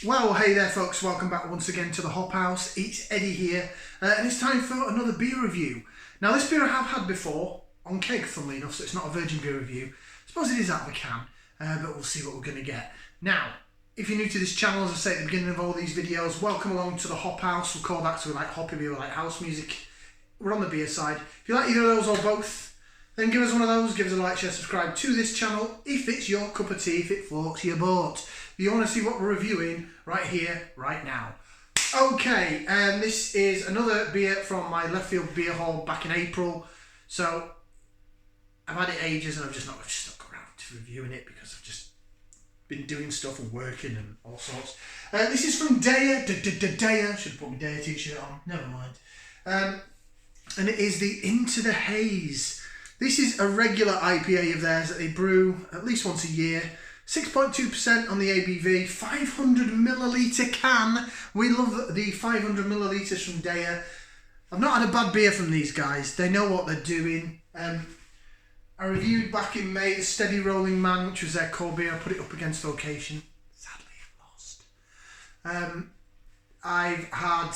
Well, hey there folks, welcome back once again to the Hop House. It's Eddie here, and it's time for another beer review. Now this beer I have had before, on keg funnily enough, so it's not a virgin beer review. I suppose it is out of a can, but we'll see what we're going to get. Now, if you're new to this channel, as I say at the beginning of all these videos, welcome along to the Hop House. We'll call that, so we like hoppy beer, we like house music. We're on the beer side. If you like either of those or both, then give us one of those, give us a like, share, subscribe to this channel if it's your cup of tea, if it floats your boat. If you want to see what we're reviewing, right here, right now. Okay, and this is another beer from my Leftfield Beer haul back in April. So, I've had it ages and I've just not got around to reviewing it because I've just been doing stuff and working and all sorts. This is from Deya, Deya, should have put my Deya t-shirt on, never mind. And it is the Into The Haze. This is a regular IPA of theirs that they brew at least once a year. 6.2% on the ABV, 500 milliliter can. We love the 500 milliliters from Deya. I've not had a bad beer from these guys. They know what they're doing. I reviewed back in May the Steady Rolling Man, which was their core beer. I put it up against Vocation. Sadly, it lost. I've had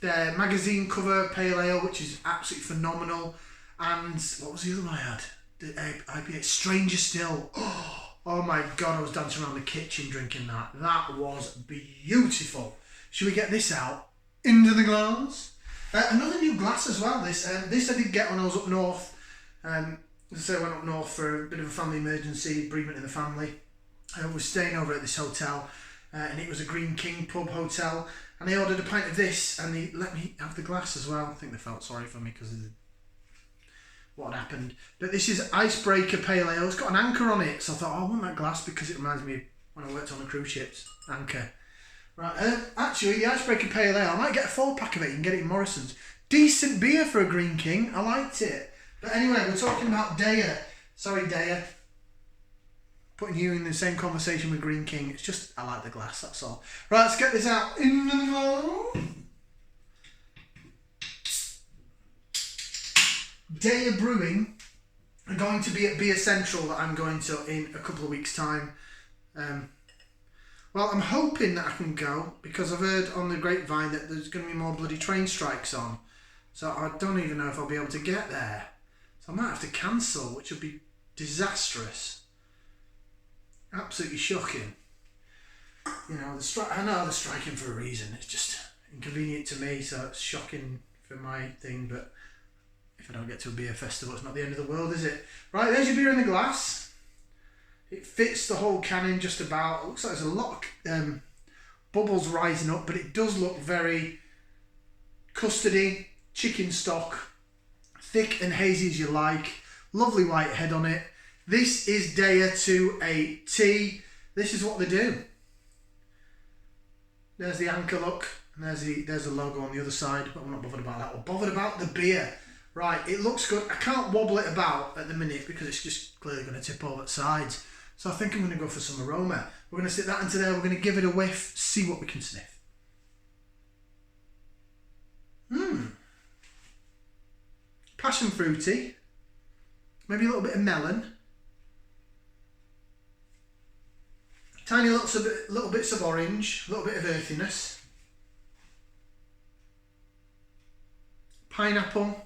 their magazine cover Pale Ale, which is absolutely phenomenal. And what was the other one I had? The IPA, Stranger Still. Oh my God, I was dancing around the kitchen drinking that. That was beautiful. Should we get this out? Into the glass. Another new glass as well. This I did get when I was up north. So I went up north for a bit of a family emergency, bereavement in the family. I was staying over at this hotel, and it was a Green King pub hotel. And they ordered a pint of this, and they let me have the glass as well. I think they felt sorry for me because of what had happened. But this is Icebreaker Pale Ale. It's got an anchor on it, so I thought, oh, I want that glass because it reminds me of when I worked on the cruise ships. Anchor. Right, actually, the Icebreaker Pale Ale, I might get a 4-pack of it. You can get it in Morrison's. Decent beer for a Green King. I liked it. But anyway, we're talking about Deya. Sorry, Deya. Putting you in the same conversation with Green King. It's just, I like the glass, that's all. Right, let's get this out. In the glass. Deya Brewing are going to be at Beer Central that I'm going to in a couple of weeks' time. Well, I'm hoping that I can go because I've heard on the grapevine that there's going to be more bloody train strikes on. So I don't even know if I'll be able to get there. So I might have to cancel, which would be disastrous. Absolutely shocking. You know, I know they're striking for a reason. It's just inconvenient to me, so it's shocking for my thing, but if I don't get to a beer festival, it's not the end of the world, is it? Right, there's your beer in the glass. It fits the whole can in just about. It looks like there's a lot of bubbles rising up, but it does look very custardy, chicken stock, thick and hazy as you like. Lovely white head on it. This is Deya to a T. This is what they do. There's the anchor look, and there's the logo on the other side, but we're not bothered about that. We're bothered about the beer. Right, it looks good. I can't wobble it about at the minute because it's just clearly going to tip over the sides. So I think I'm going to go for some aroma. We're going to stick that into there. We're going to give it a whiff, see what we can sniff. Passion fruity. Maybe a little bit of melon. Tiny little bits of orange. A little bit of earthiness. Pineapple.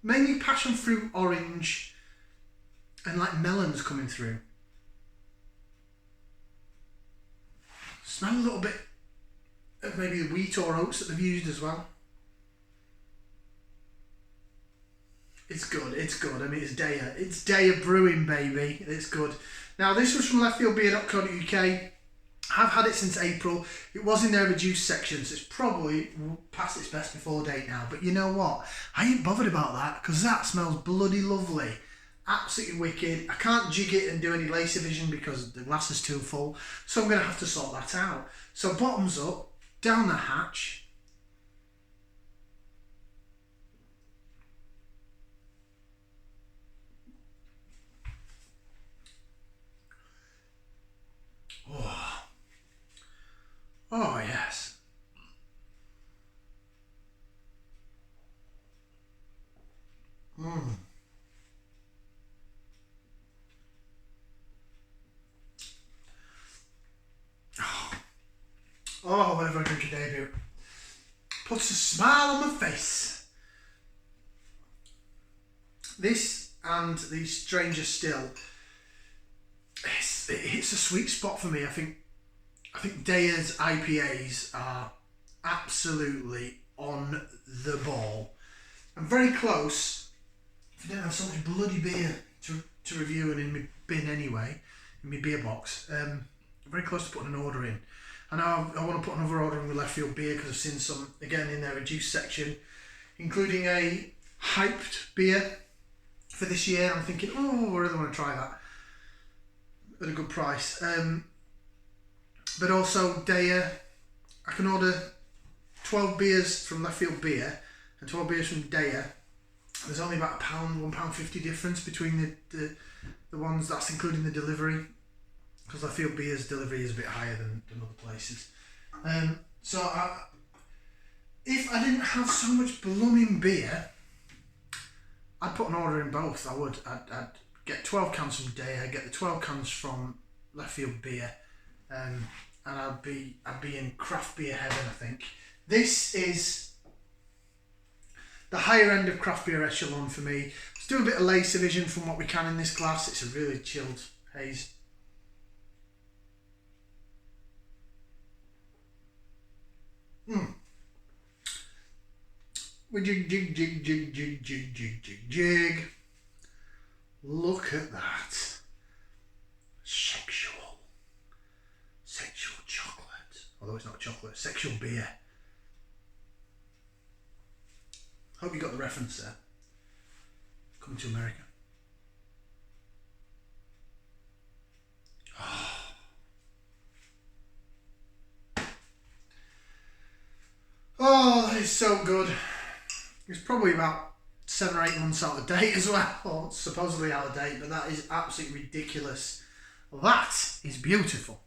Mainly passion fruit, orange, and like melons coming through. Smell a little bit of maybe the wheat or oats that they've used as well. It's good, it's good. I mean, it's Deya. It's Deya Brewing, baby. It's good. Now, this was from leftfieldbeer.co.uk. I've had it since April. It was in their reduced section, so it's probably past its best before date now. But you know what? I ain't bothered about that because that smells bloody lovely. Absolutely wicked. I can't jig it and do any lace division because the glass is too full. So I'm going to have to sort that out. So bottoms up, down the hatch. Oh, yes. Oh, whenever I drink a Deya Brew, puts a smile on my face. This and the Stranger Still, it hits a sweet spot for me. I think Deya's IPAs are absolutely on the ball. I'm very close. If I don't have so much bloody beer to review and in my bin anyway, in my beer box, I'm very close to putting an order in. I know I want to put another order in with Leftfield Beer because I've seen some, again, in their reduced section, including a hyped beer for this year. I'm thinking, oh, I really want to try that at a good price. But also Deya, I can order 12 beers from Leftfield Beer and 12 beers from Deya. There's only about £1.50 difference between the ones, that's including the delivery, because Leftfield Beer's delivery is a bit higher than other places. So if I didn't have so much blooming beer, I'd put an order in both. I would. I'd get 12 cans from Deya, I'd get the 12 cans from Leftfield Beer, and I'd be in craft beer heaven, I think. This is the higher end of craft beer echelon for me. Let's do a bit of laser vision from what we can in this glass. It's a really chilled haze. We jig. Look at that. Sexual chocolate. Although it's not chocolate, sexual beer. Hope you got the reference there. Coming to America. Oh, that is so good. It's probably about 7 or 8 months out of date as well, or supposedly out of date, but that is absolutely ridiculous. That is beautiful.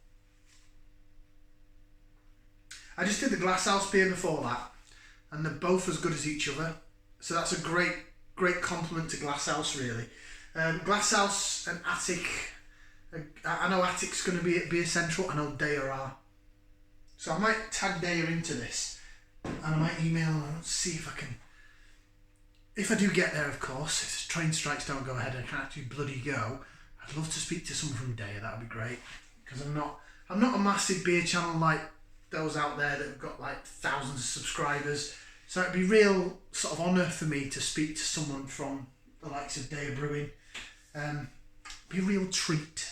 I just did the Glasshouse beer before that, and they're both as good as each other. So that's a great compliment to Glasshouse, really. Glasshouse and Attic, I know Attic's going to be at Beer Central, I know Deya are. So I might tag Deya into this, and I might email and see if I can. If I do get there, of course, if train strikes don't go ahead and I can't actually bloody go, I'd love to speak to someone from Deya. That would be great, because I'm not a massive beer channel like those out there that have got like thousands of subscribers. So it'd be real sort of honour for me to speak to someone from the likes of Deya Brewing. Be a real treat.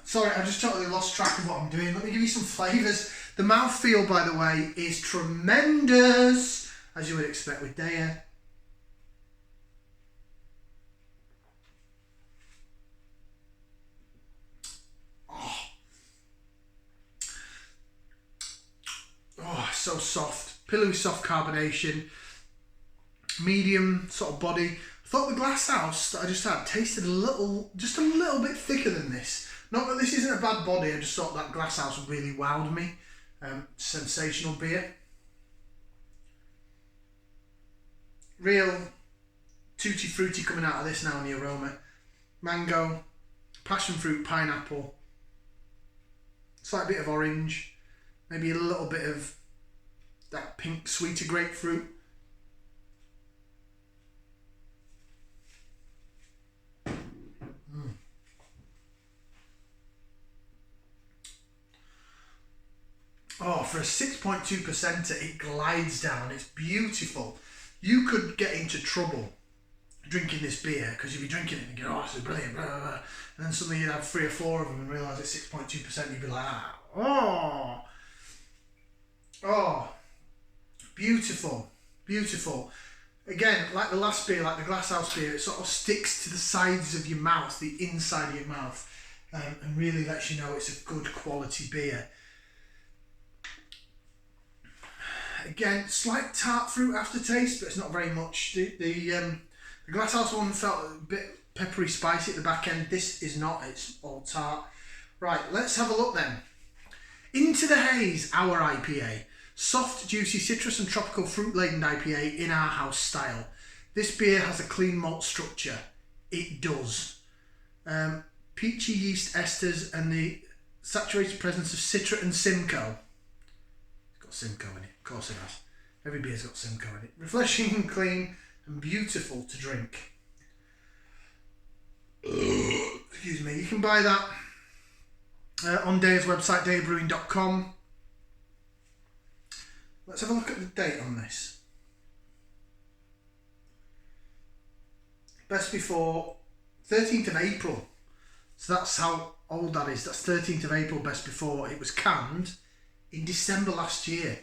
Sorry, I just totally lost track of what I'm doing. Let me give you some flavours. The mouthfeel, by the way, is tremendous, as you would expect with Deya. Oh, so soft. Pillowy soft carbonation. Medium sort of body. I thought the Glasshouse that I just had tasted just a little bit thicker than this. Not that this isn't a bad body, I just thought that Glasshouse really wowed me. Sensational beer. Real tutti frutti coming out of this now in the aroma. Mango, passion fruit, pineapple, slight bit of orange, maybe a little bit of that pink sweeter grapefruit. Oh, for a 6.2%, it glides down. It's beautiful. You could get into trouble drinking this beer because you'd be drinking it and go, oh, this is brilliant, blah, blah, blah. And then suddenly you'd have 3 or 4 of them and realise it's 6.2%. You'd be like, oh, beautiful, beautiful. Again, like the last beer, like the Glasshouse beer, it sort of sticks to the sides of your mouth, the inside of your mouth, and really lets you know it's a good quality beer. Again, slight tart fruit aftertaste, but it's not very much. The Glasshouse one felt a bit peppery, spicy at the back end. This is not, it's all tart. Right, let's have a look then. Into the Haze, our IPA. Soft, juicy citrus and tropical fruit-laden IPA in our house style. This beer has a clean malt structure. It does. Peachy yeast esters and the saturated presence of Citra and Simcoe. It's got Simcoe in it, of course it has. Every beer's got Simcoe in it. Refreshing and clean and beautiful to drink. Excuse me. You can buy that on Deya's website, deyabrewing.com. Let's have a look at the date on this. Best before 13th of April. So that's how old that is. That's 13th of April, best before. It was canned in December last year.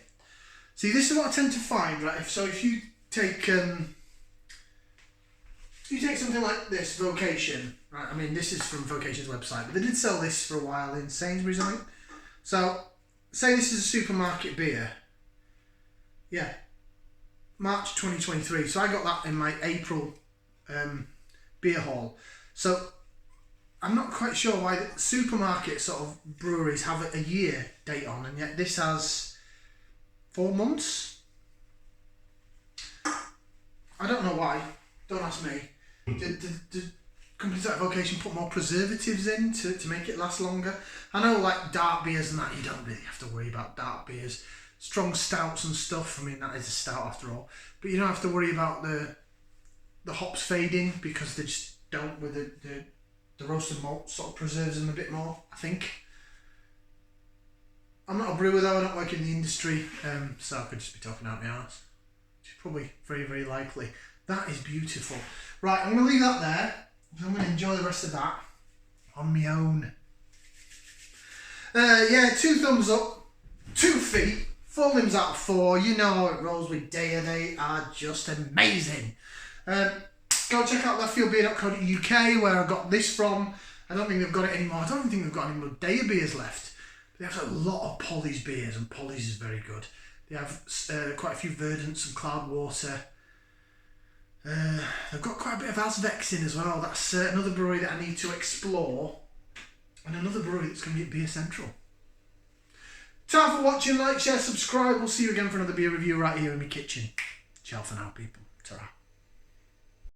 See, this is what I tend to find, right? So if you take something like this, Vocation, right? I mean, this is from Vocation's website, but they did sell this for a while in Sainsbury's, I think. So, say this is a supermarket beer. Yeah, March 2023. So I got that in my April beer haul. So I'm not quite sure why the supermarket sort of breweries have a year date on, and yet this has 4 months. I don't know why. Don't ask me. Did companies like Vocation put more preservatives in to make it last longer? I know, like dark beers and that, you don't really have to worry about dark beers. Strong stouts and stuff, I mean, that is a stout after all. But you don't have to worry about the hops fading, because they just don't, with the roasted malt sort of preserves them a bit more, I think. I'm not a brewer though, I don't work in the industry, so I could just be talking out my arse. Which is probably very, very likely. That is beautiful. Right, I'm going to leave that there. I'm going to enjoy the rest of that on my own. Yeah, 2 thumbs up, 2 feet, 4 limbs out of 4. You know how it rolls with Deya. They are just amazing. Go check out leftfieldbeer.co.uk, where I got this from. I don't think they've got it anymore. I don't think they've got any more Deya beers left. They have a lot of Polly's beers, and Polly's is very good. They have quite a few Verdants and Cloudwater. They've got quite a bit of Asvex in as well. That's another brewery that I need to explore, and another brewery that's going to be at Beer Central. Time for watching. Like, share, subscribe. We'll see you again for another beer review right here in my kitchen. Ciao for now, people. Ta-ra.